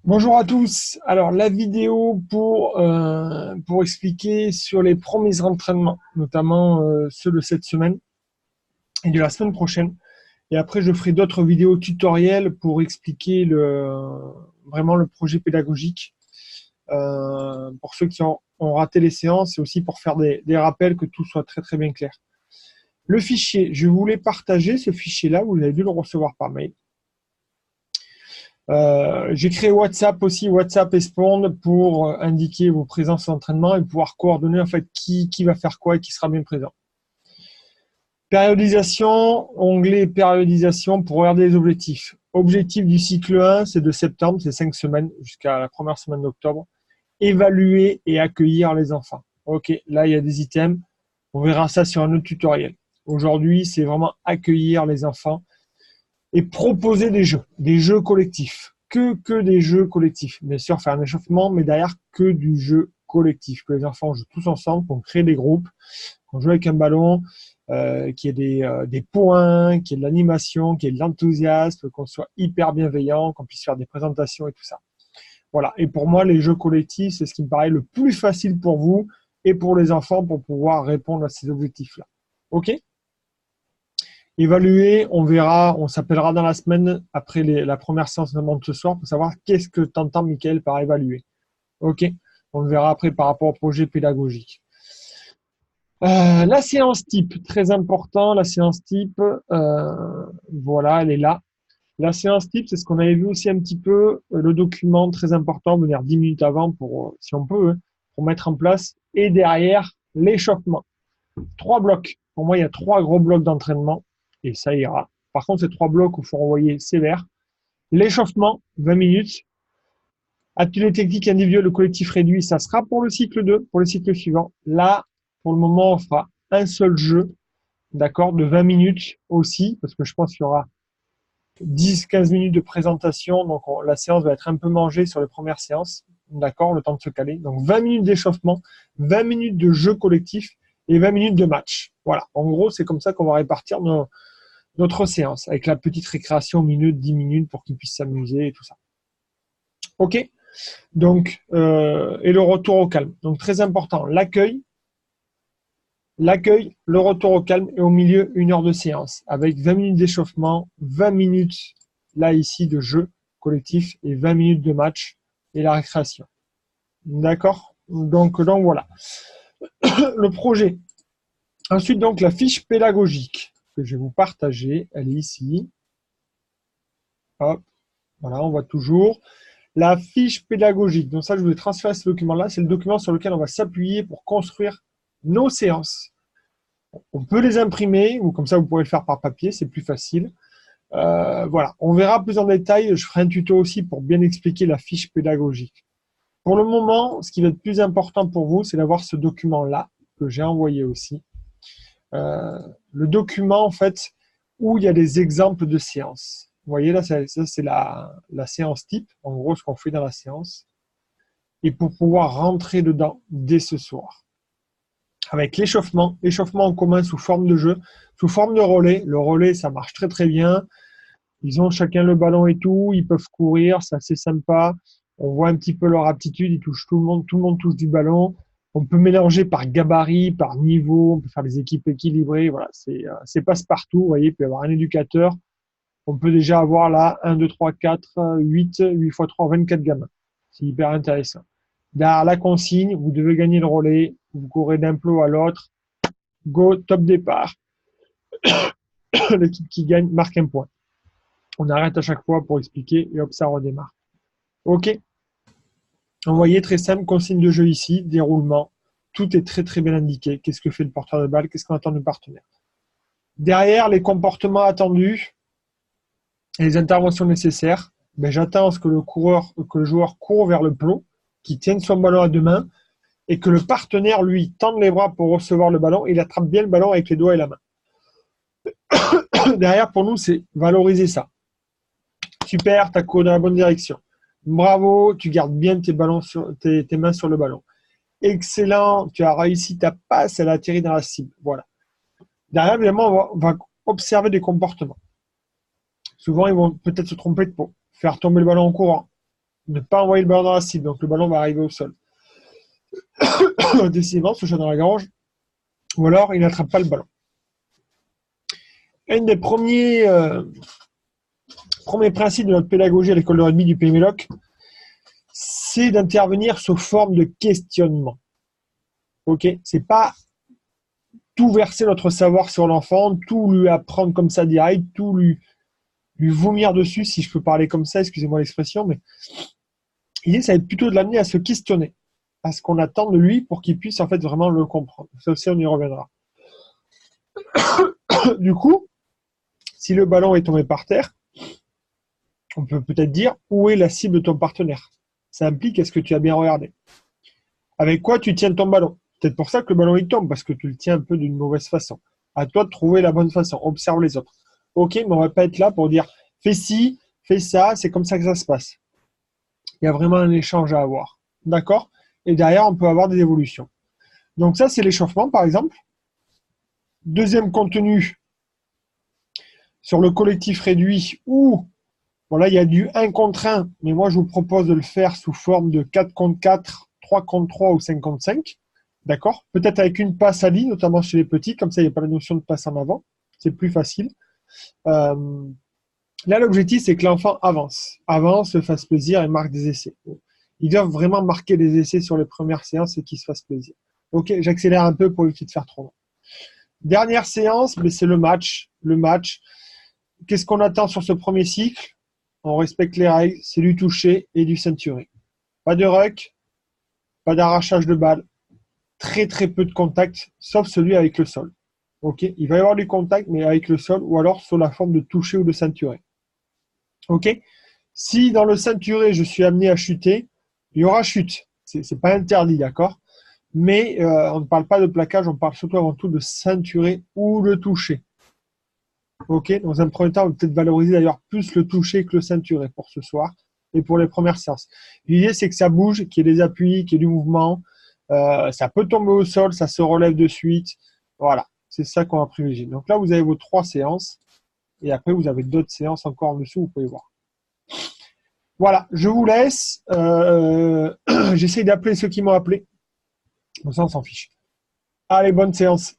Bonjour à tous. Alors la vidéo pour expliquer sur les premiers entraînements, notamment ceux de cette semaine et de la semaine prochaine. Et après je ferai d'autres vidéos tutoriels pour expliquer vraiment le projet pédagogique pour ceux qui ont raté les séances et aussi pour faire des rappels que tout soit très très bien clair. Le fichier, je voulais partager ce fichier-là, vous avez dû le recevoir par mail. J'ai créé WhatsApp aussi, WhatsApp Espond, pour indiquer vos présences à l'entraînement et pouvoir coordonner en fait qui va faire quoi et qui sera bien présent. Périodisation, onglet périodisation pour regarder les objectifs. Objectif du cycle 1, c'est de septembre, c'est 5 semaines jusqu'à la première semaine d'octobre. Évaluer et accueillir les enfants. Ok, là il y a des items, on verra ça sur un autre tutoriel. Aujourd'hui, c'est vraiment accueillir les enfants et proposer des jeux collectifs. Que des jeux collectifs. Bien sûr, faire un échauffement, mais derrière, que du jeu collectif. Que les enfants jouent tous ensemble, qu'on crée des groupes, qu'on joue avec un ballon, qu'il y ait des points, qu'il y ait de l'animation, qu'il y ait de l'enthousiasme, qu'on soit hyper bienveillant, qu'on puisse faire des présentations et tout ça. Voilà. Et pour moi, les jeux collectifs, c'est ce qui me paraît le plus facile pour vous et pour les enfants pour pouvoir répondre à ces objectifs-là. OK ? Évaluer, on verra, on s'appellera dans la semaine après la première séance de ce soir pour savoir qu'est-ce que tu entends, Mickaël, par évaluer. OK. On le verra après par rapport au projet pédagogique. La séance type, très important, la séance type, voilà, elle est là. La séance type, c'est ce qu'on avait vu aussi un petit peu, le document très important, venir 10 minutes avant pour, si on peut, pour mettre en place. Et derrière, l'échauffement. 3 blocs. Pour moi, il y a 3 gros blocs d'entraînement et ça ira. Par contre, ces 3 blocs où il faut envoyer sévère. L'échauffement, 20 minutes. Atelier technique individuel, le collectif réduit, ça sera pour le cycle 2, pour le cycle suivant. Là, pour le moment, on fera un seul jeu, d'accord, de 20 minutes aussi, parce que je pense qu'il y aura 10-15 minutes de présentation, donc la séance va être un peu mangée sur les premières séances, d'accord, le temps de se caler. Donc 20 minutes d'échauffement, 20 minutes de jeu collectif et 20 minutes de match. Voilà, en gros, c'est comme ça qu'on va répartir notre séance, avec la petite récréation minute, 10 minutes pour qu'ils puissent s'amuser et tout ça. Ok. Donc, et le retour au calme. Donc très important, l'accueil, le retour au calme et au milieu, 1 heure de séance avec 20 minutes d'échauffement, 20 minutes là ici de jeu collectif et 20 minutes de match et la récréation. D'accord, donc voilà. Le projet. Ensuite, donc, la fiche pédagogique que je vais vous partager, elle est ici. Hop, voilà, on voit toujours. La fiche pédagogique, donc ça, je voulais transférer ce document-là, c'est le document sur lequel on va s'appuyer pour construire nos séances. On peut les imprimer, ou comme ça, vous pourrez le faire par papier, c'est plus facile. Voilà, on verra plus en détail, je ferai un tuto aussi pour bien expliquer la fiche pédagogique. Pour le moment, ce qui va être plus important pour vous, c'est d'avoir ce document-là, que j'ai envoyé aussi. Le document, en fait, où il y a des exemples de séances. Vous voyez, là, ça c'est la séance type, en gros, ce qu'on fait dans la séance. Et pour pouvoir rentrer dedans dès ce soir. Avec l'échauffement en commun sous forme de jeu, sous forme de relais. Le relais, ça marche très très bien. Ils ont chacun le ballon et tout, ils peuvent courir, c'est assez sympa. On voit un petit peu leur aptitude, ils touchent tout le monde touche du ballon. On peut mélanger par gabarit, par niveau, on peut faire des équipes équilibrées. Voilà, c'est passe-partout. Vous voyez, il peut y avoir un éducateur. On peut déjà avoir là 1, 2, 3, 4, 8 x 3, 24 gamins. C'est hyper intéressant. Derrière la consigne, vous devez gagner le relais, vous courez d'un plot à l'autre. Go, top départ. L'équipe qui gagne marque un point. On arrête à chaque fois pour expliquer et hop, ça redémarre. Ok. Vous voyez, très simple, consigne de jeu ici, déroulement. Tout est très très bien indiqué. Qu'est-ce que fait le porteur de balle, qu'est-ce qu'on attend du partenaire. Derrière, les comportements attendus et les interventions nécessaires, ben, j'attends que le joueur court vers le plot, qu'il tienne son ballon à 2 mains et que le partenaire, lui, tende les bras pour recevoir le ballon et il attrape bien le ballon avec les doigts et la main. Derrière, pour nous, c'est valoriser ça. Super, tu as couru dans la bonne direction. Bravo, tu gardes bien tes mains sur le ballon. Excellent, tu as réussi ta passe, elle a atterri dans la cible. Voilà. Derrière, évidemment, on va observer des comportements. Souvent, ils vont peut-être se tromper de faire tomber le ballon en courant. Ne pas envoyer le ballon dans la cible, donc le ballon va arriver au sol. Décidément, ce chat dans la gorge. Ou alors, il n'attrape pas le ballon. Un des premiers principes de notre pédagogie à l'école de rugby du PMLOC, c'est d'intervenir sous forme de questionnement. Ok, c'est pas tout verser notre savoir sur l'enfant, tout lui apprendre comme ça direct, tout lui vomir dessus, si je peux parler comme ça, excusez-moi l'expression, mais l'idée, ça va être plutôt de l'amener à se questionner, à ce qu'on attend de lui pour qu'il puisse en fait vraiment le comprendre. Ça aussi, on y reviendra. Du coup, si le ballon est tombé par terre, on peut peut-être dire où est la cible de ton partenaire. Ça implique est-ce que tu as bien regardé. Avec quoi tu tiens ton ballon. Peut-être pour ça que le ballon il tombe, parce que tu le tiens un peu d'une mauvaise façon. À toi de trouver la bonne façon. Observe les autres. Ok, mais on ne va pas être là pour dire fais ci, fais ça, c'est comme ça que ça se passe. Il y a vraiment un échange à avoir. D'accord? Et derrière, on peut avoir des évolutions. Donc ça, c'est l'échauffement, par exemple. Deuxième contenu sur le collectif réduit où, bon là, il y a du 1 contre 1, mais moi, je vous propose de le faire sous forme de 4 contre 4, 3 contre 3 ou 5 contre 5. D'accord? Peut-être avec une passe à ligne, notamment chez les petits, comme ça, il n'y a pas la notion de passe en avant. C'est plus facile. Là, l'objectif, c'est que l'enfant avance, se fasse plaisir et marque des essais. Ils doivent vraiment marquer des essais sur les premières séances et qu'ils se fassent plaisir. Ok, j'accélère un peu pour éviter de faire trop long. Dernière séance, mais c'est le match. Le match. Qu'est-ce qu'on attend sur ce premier cycle? On respecte les règles, c'est du toucher et du ceinturé. Pas de ruck, pas d'arrachage de balle, très très peu de contact, sauf celui avec le sol. Ok, il va y avoir du contact, mais avec le sol ou alors sous la forme de toucher ou de ceinturé. Ok, si dans le ceinturé je suis amené à chuter, il y aura chute. C'est pas interdit, d'accord? Mais on ne parle pas de plaquage, on parle surtout avant tout de ceinturé ou de toucher. Ok, dans un premier temps, on va peut-être valoriser d'ailleurs plus le toucher que le ceinturé pour ce soir et pour les premières séances. L'idée, c'est que ça bouge, qu'il y ait des appuis, qu'il y ait du mouvement. Ça peut tomber au sol, ça se relève de suite. Voilà, c'est ça qu'on va privilégier. Donc là, vous avez vos 3 séances et après, vous avez d'autres séances encore en dessous, vous pouvez voir. Voilà, je vous laisse. J'essaye d'appeler ceux qui m'ont appelé. Comme ça, on s'en fiche. Allez, bonne séance.